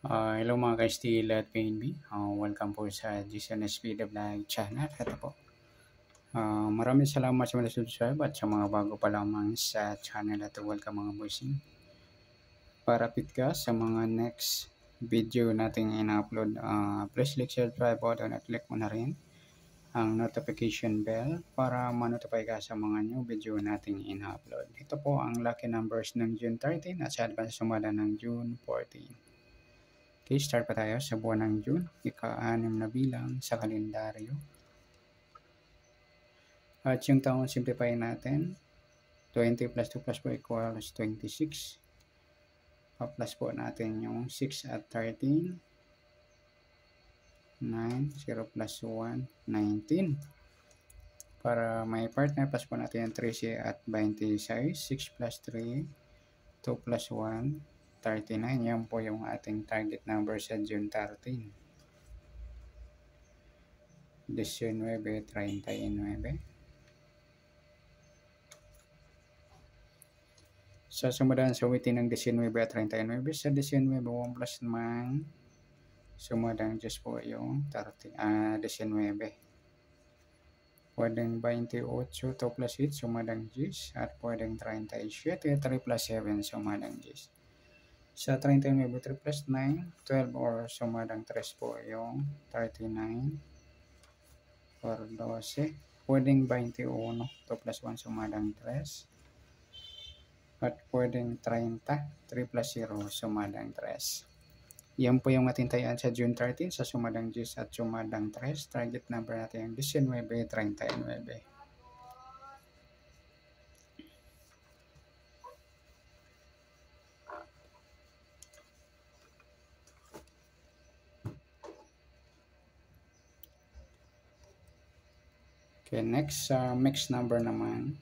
Hello mga ka-Steel at PNB. Welcome po sa Jason SPW Vlog channel. Ito po. Maraming salamat sa mga subscribe at sa mga bago pa lamang sa channel. Ito welcome mga boysing. Parapit ka sa mga next video nating in-upload. Please like, subscribe po at click mo na rin ang notification bell para ma-notify ka sa mga new video nating in-upload. Ito po ang lucky numbers ng June 13 at sa advance sumada ng June 14. Okay, start pa tayo sa buwan ng June, ika-6 na bilang sa kalendaryo. At yung taon, simplify natin. 20 plus 2 plus 4 equals 26. Pa-plus po natin yung 6 at 13. 9, 0 plus 1, 19. Para may partner, plus po natin yung 13 at 26. 6 plus 3, 2 plus 1, 39. Yan po yung ating target number sa June 13. 19:39. Sa sumadan sa witin ng 19:39, sa 19, 1 plus 9, sumadang Diyos po yung 19. Pwedeng 28, 2 plus 8, sumadang 10. At pwedeng 37, 3 plus 7, sumadang 10. Sa 39, 3 plus 9, 12 or sumadang 3 po yung 39 or 12. Pwedeng 21, 2 plus 1 sumadang 3. At pwedeng 30, 3 plus 0 sumadang 3. Yan po yung ating tayaan sa June 13 sa sumadang 10 at sumadang 3. Target number natin yung 19:39. Okay, next mixed number naman.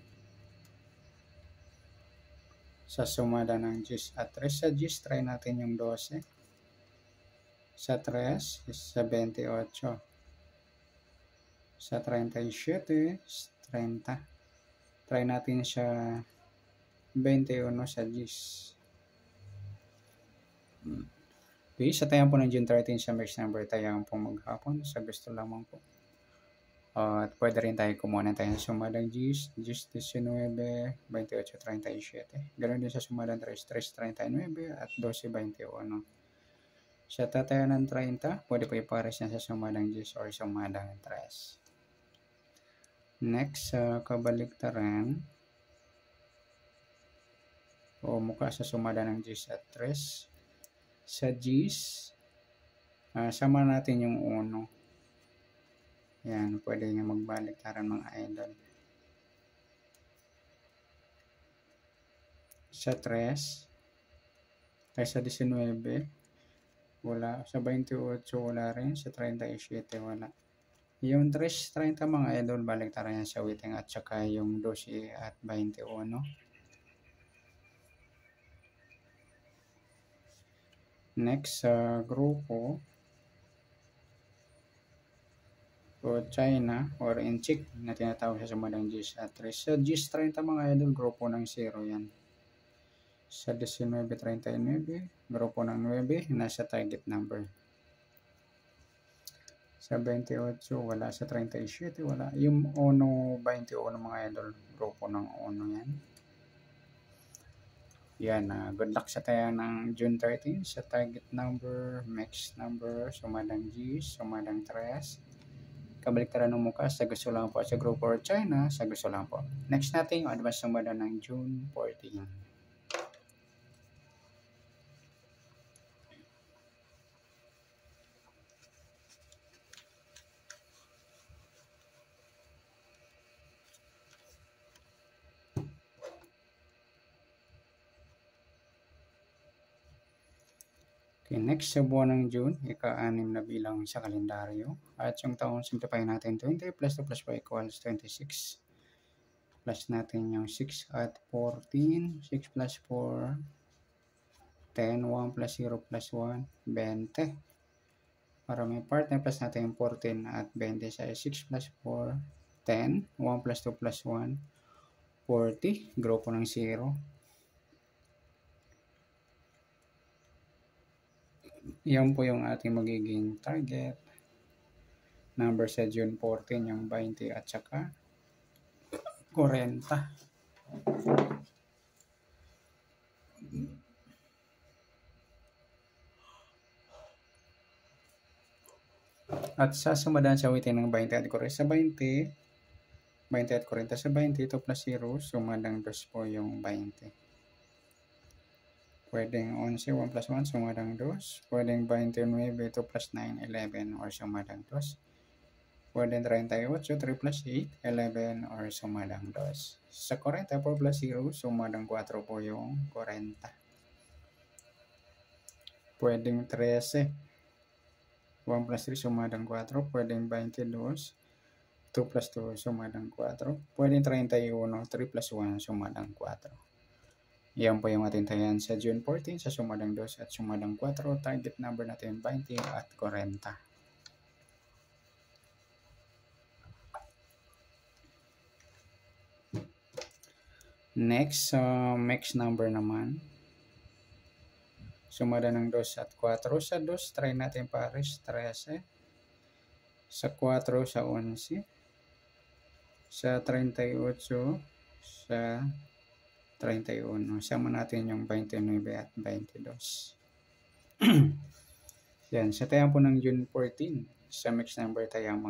Sa sumada ng 10 at 3. Sa 10, try natin yung 12. Sa 3, sa 28. Sa 37, 30. Try natin sa 21 sa 10. Okay, sa tayang po ng June 13 sa mixed number, tayang po maghapon. Sa gusto lamang po. At pwede rin tayo kumuha na tayo sa sumadang 10, 19, 28, 37. Ganoon din sa sumadang 3, 3, 39 at 12, 21. Sa tatayo ng 30, pwede po ipares na sa sumadang 10 or sumadang 3. Next, sa kabaliktaran, o mukha sa sumada ng 10 at 3. Sa 10, sama natin yung 1. Yan, pwede nga magbaliktaran mga idol. Sa 3, tayo sa 19, wala. Sa 28, wala rin. Sa 37, wala. Yung 3, 30 mga idol, baliktaran yan sa witing at saka yung 12 at 21. Next, sa grupo, o China or Inchik na tinatawag sa sumadang 10 at 3. Sa 10, 30 mga idol, grupo ng 0 yan. Sa 19, 39, grupo ng 9, nasa target number. Sa 28, wala. Sa 37, wala. Yung 1, 21 mga idol, grupo ng 1 yan. Yan, good luck sa tayo ng June 13 sa target number, mixed number, sumadang 10, sumadang 3. Kabaliktaran ng mukha, sa gusto lang po. Sa group or China, sa gusto lang po. Next natin, yung advance sumada ng June 14. Okay, next sa buwan ng June, ika-6 na bilang sa kalendaryo. At yung taon, simplify natin 20 plus 2 plus 4 equals 26. Plus natin yung 6 at 14. 6 plus 4, 10. 1 plus 0 plus 1, 20. Para may partner, plus natin yung 14 at 20 sa 6 plus 4, 10. 1 plus 2 plus 1, 40. Grupo ng 0. Yan po yung ating magiging target number sa June 14, yung 20 at saka 40. At sa sumadan sa awitin ng 20 at 40 sa 20, 20 at 40 sa 20, ito plus 0, sumadang 2 po yung 20. Pwedeng 11, 1 plus 1, sumadang 2. Pwedeng 29, 2 plus 9, 11, or sumadang 2. Pwedeng 38, 3 plus 8, 11, or sumadang 2. Sa 40, 4 plus 0, sumadang 4 po yung 40. Pwedeng 13, 1 plus 3, sumadang 4. Pwedeng 22, 2 plus 2, sumadang 4. Pwedeng 31, 3 plus 1, sumadang 4. Yan po yung ating tayan sa June 14 sa sumadang 2 at sumadang 4. Target number natin 20 at 40. Next, mix number naman. Sumada ng 2 at 4. Sa 2, try natin pares 13. Sa 4, sa 11. Sa 38, sa 31. Sama natin yung 29 at 22. Yan. Sa tayang po ng June 14, sa mix number tayang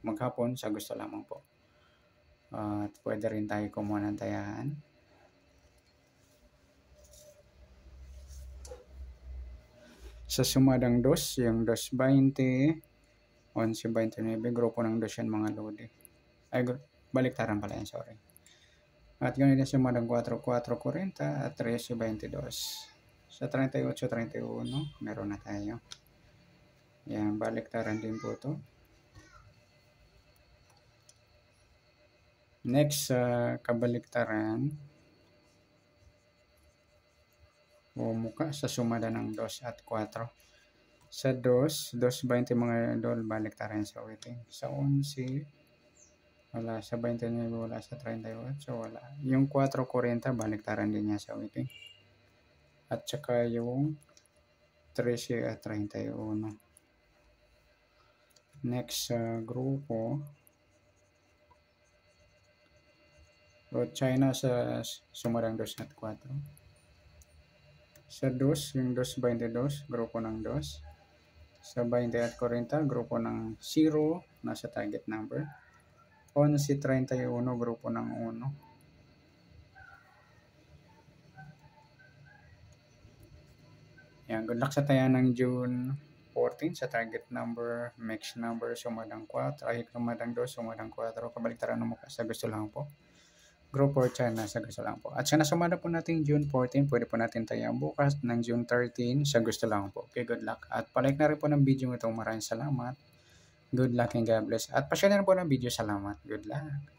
maghapon sa gusto lamang po. At pwede rin tayo kumuha ng tayahan. Sa sumadang 2, yung 2.20, 11.29, grupo ng 2 yan mga lodi. Ay, baliktaran pala yan, sorry. At yun din sumadang 4, 4.40 at 13.22. Sa 38, 31, meron na tayo. Yan, baliktaran din po to. Next, kabaliktaran. Bumuka sa sumada ng 2 at 4. Sa 2, 2.20 mga idol, baliktaran sa waiting. Sa 11, wala. Sa 29, wala. Sa 38, so wala. Yung 4.40, baliktaran din niya sa waiting. At saka yung 13 at 31. Next, grupo. China sa sumadang 2 at 4. Sa 2, yung 2.22, grupo ng 2. Sa 20 at 40, grupo ng 0, nasa target number. 11.31, grupo ng 1. Yan, good luck sa tayan ng June 14 sa target number, mix number, sumadang 4, ay sumadang 2, sumadang 4, kabaliktaran ng mukha sa gusto lang po. Grupo China sa gusto lang po. At sa nasumada po natin June 14, pwede po natin tayo bukas ng June 13 sa gusto lang po. Okay, good luck. At palike na rin po ng video ito. Maraming salamat. Good luck and God bless. At pa-share na rin po ng video. Salamat. Good luck.